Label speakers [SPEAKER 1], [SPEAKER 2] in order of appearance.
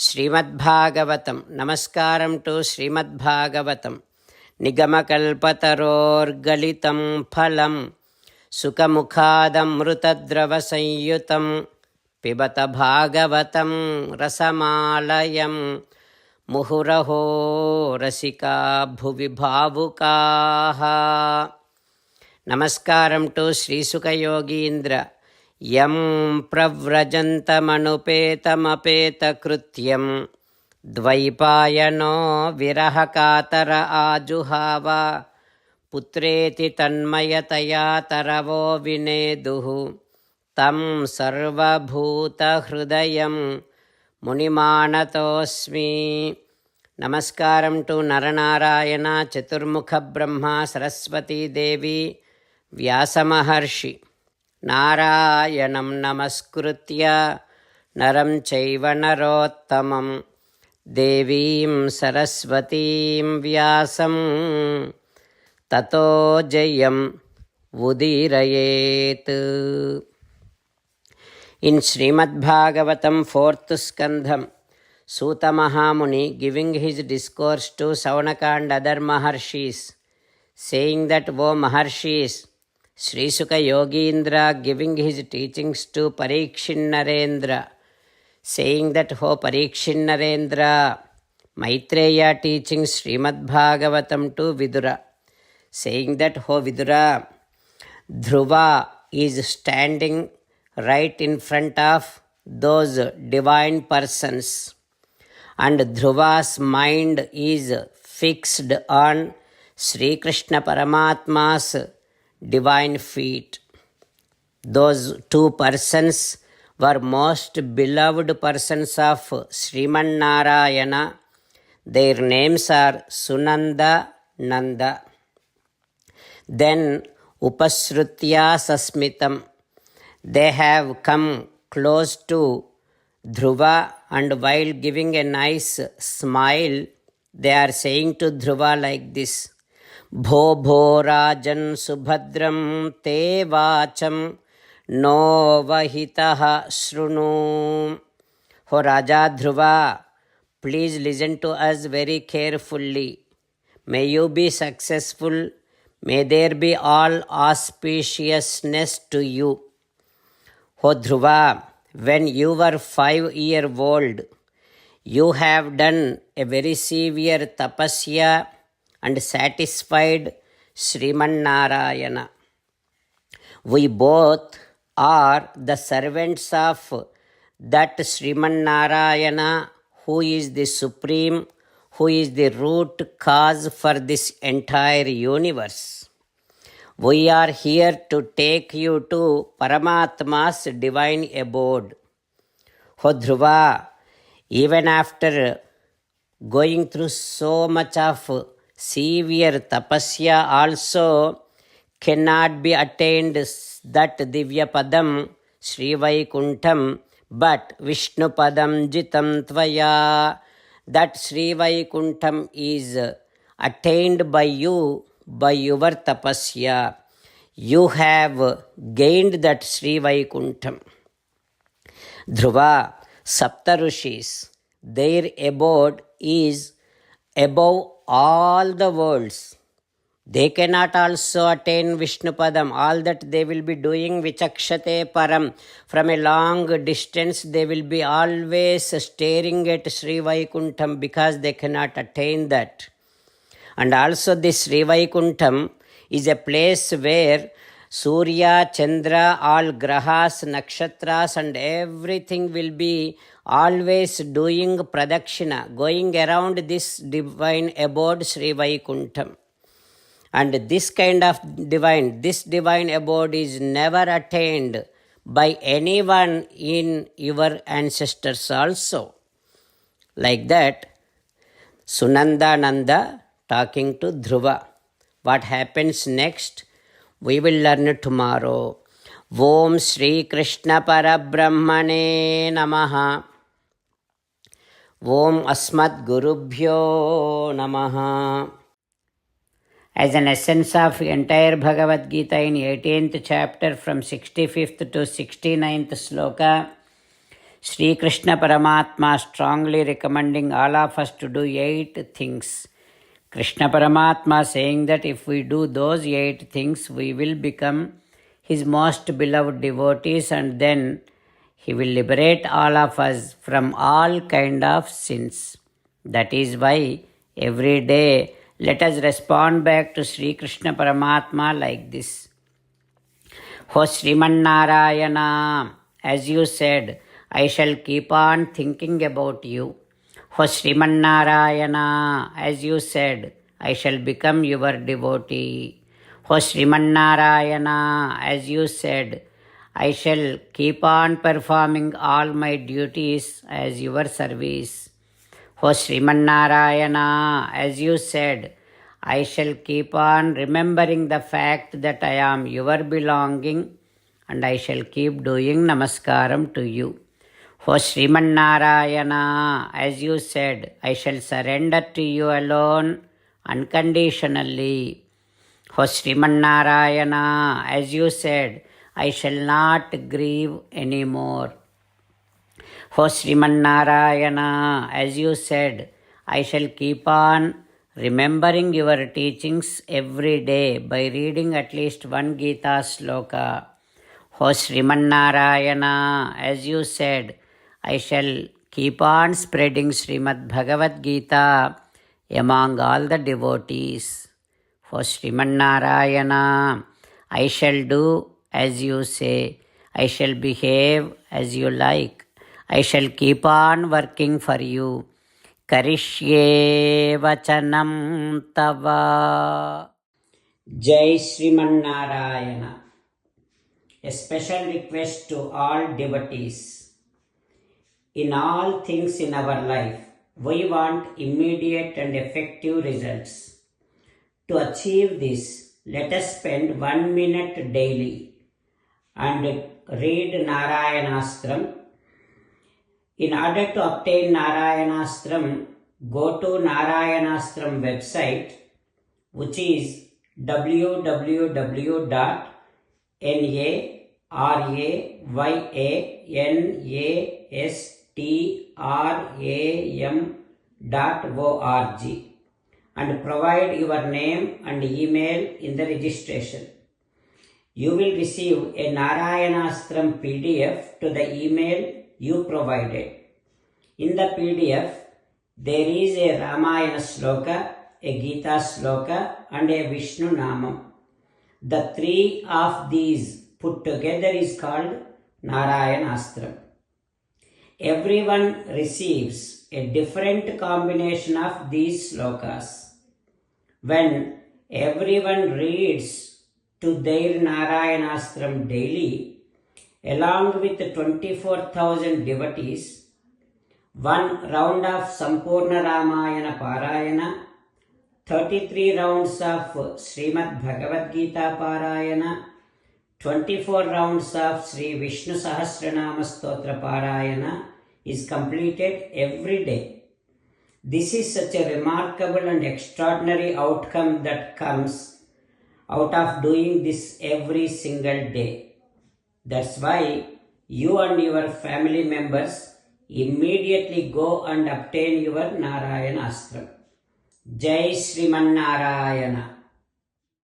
[SPEAKER 1] ಶ್ರೀಮದ್ಭಾಗವತಂ. ನಮಸ್ಕಾರಂ to ಶ್ರೀಮದ್ಭಾಗವತಂ. ನಿಗಮಕಲ್ಪತರೋರ್ಗಲಿತಂ ಫಲಂ ಸುಖಮುಖಾದಮೃತದ್ರವಸಂಯುತಂ ಪಿಬತ ಭಾಗವತಂ ರಸಮಾಲಯಂ ಮುಹುರಹೋ ರಸಿಕಾ ಭುವಿ ಭಾವುಕಾಃ. ನಮಸ್ಕಾರಂ to ಶ್ರೀಸುಖಯೋಗೀಂದ್ರ. M ಪ್ರವ್ರಜಂತಮನುಪೇತಮಪೇತಕೃತ್ಯಂ ದ್ವೈಪಾಯನೋ ವಿರಹಕಾತರ ಆಜುಹಾವ ಪುತ್ರೇತಿ ತನ್ಮಯತಯಾ ತರವೋ ವಿನೇದುಃ ತಂ ಸರ್ವಭೂತಹೃದಯಂ ಮುನಿಮಾನತೋಸ್ಮಿ. ನಮಸ್ಕಾರಂ to Nara Narayana, ಚತುರ್ಮುಖ ಬ್ರಹ್ಮ, ಸರಸ್ವತೀ ದೇವಿ, ವ್ಯಾಸಮಹರ್ಷಿ. ನಾರಾಯಣಂ ನಮಸ್ಕೃತ್ಯ ನರಂ ಚೈವ ನರೋತ್ತಮಂ ದೇವೀಂ ಸರಸ್ವತೀಂ ವ್ಯಾಸಂ ತತೋ Jayam ಉದೀರಯೇತ್. In Srimad Bhagavatam, 4th Skandham, Suta Mahamuni giving his discourse to Saunaka and other Maharshis, saying that, O Maharshis, Sri Sukha Yogindra giving his teachings to Parikshin Narendra, saying that, O Parikshin Narendra, Maitreya teaching Srimad Bhagavatam to Vidura, saying that, O Vidura, Dhruva is standing right in front of those divine persons, and Dhruva's mind is fixed on Sri Krishna Paramatma's divine feet. Those two persons were most beloved persons of Sriman Narayana. Their names are Sunanda, Nanda. Then Upasrutya Sasmitam, they have come close to Dhruva, and while giving a nice smile, they are saying to Dhruva like this: Bho bho rajan subhadram te vacham no vahitaha shrunu. O Raja Dhruva, please listen to us very carefully. May you be successful. May there be all auspiciousness to you. O Dhruva, when you were 5-year-old, you have done a very severe tapasya and satisfied Sriman Narayana. We both are the servants of that Sriman Narayana, who is the supreme, who is the root cause for this entire universe. We are here to take you to Paramatma's divine abode. O Dhruva, even after going through so much of severe tapasya also cannot be attained that Divya Padam Sri Vaikuntham, but Vishnu Padam Jitam Tvaya, that Sri Vaikuntham is attained by you by your tapasya. You have gained that Sri Vaikuntham. Dhruva, Saptarushis, their abode is above all the worlds. They cannot also attain Vishnupadam. All that they will be doing Vichakshate Param. From a long distance they will be always staring at Sri Vaikuntham because they cannot attain that. And also this Sri Vaikuntham is a place where Surya, Chandra, all grahas, nakshatras and everything will be always doing pradakshina, going around this divine abode Sri Vaikuntham. And this kind of this divine abode is never attained by anyone in your ancestors also. Like that, Sunanda Nanda talking to Dhruva. What happens next? We will learn tomorrow. Om Shri Krishna Parabrahmane Namaha. Om Asmat Gurubhyo Namaha. As an essence of entire Bhagavad Gita in 18th chapter from 65th to 69th sloka, Sri Krishna Paramatma strongly recommending all of us to do 8 things. Krishna Paramatma saying that if we do those 8 things, we will become his most beloved devotees, and then he will liberate all of us from all kind of sins. That is why every day let us respond back to Sri Krishna Paramatma like this. O Sriman Narayana, as you said, I shall keep on thinking about you. O Sriman Narayana, as you said, I shall become your devotee. O Sriman Narayana, as you said, I shall keep on performing all my duties as your service. O Sriman Narayana, as you said, I shall keep on remembering the fact that I am your belonging, and I shall keep doing namaskaram to you. O Sriman Narayana, as you said, I shall surrender to you alone unconditionally. O Sriman Narayana, as you said, I shall not grieve anymore. O Sriman Narayana, as you said, I shall keep on remembering your teachings every day by reading at least one Gita sloka. O Sriman Narayana, as you said, I shall keep on spreading Srimad Bhagavad Gita among all the devotees. O Sriman Narayana, I shall do as you say. I shall behave as you like. I shall keep on working for you. Karishye vachanam tava. Jai Sriman Narayana. A special request to all devotees. In all things in our life, we want immediate and effective results. To achieve this, let us spend 1 minute daily and read Narayanastram. In order to obtain Narayanastram, go to Narayanastram website, which is www.narayanastram.org, and provide your name and email in the registration. You will receive a Narayanastram PDF to the email you provided. In the PDF, there is a Ramayana sloka, a Gita sloka, and a Vishnu Namam. The 3 of these put together is called Narayanastram. Everyone receives a different combination of these slokas. When everyone reads to their Narayanastram daily, along with 24,000 devotees, 1 round of Sampurna Ramayana Parayana, 33 rounds of Srimad Bhagavad Gita Parayana, 24 rounds of Sri Vishnu Sahasranama Stotra Parayana is completed every day. This is such a remarkable and extraordinary outcome that comes out of doing this every single day. That's why you and your family members immediately go and obtain your Narayanastram. Jai Sriman Narayana.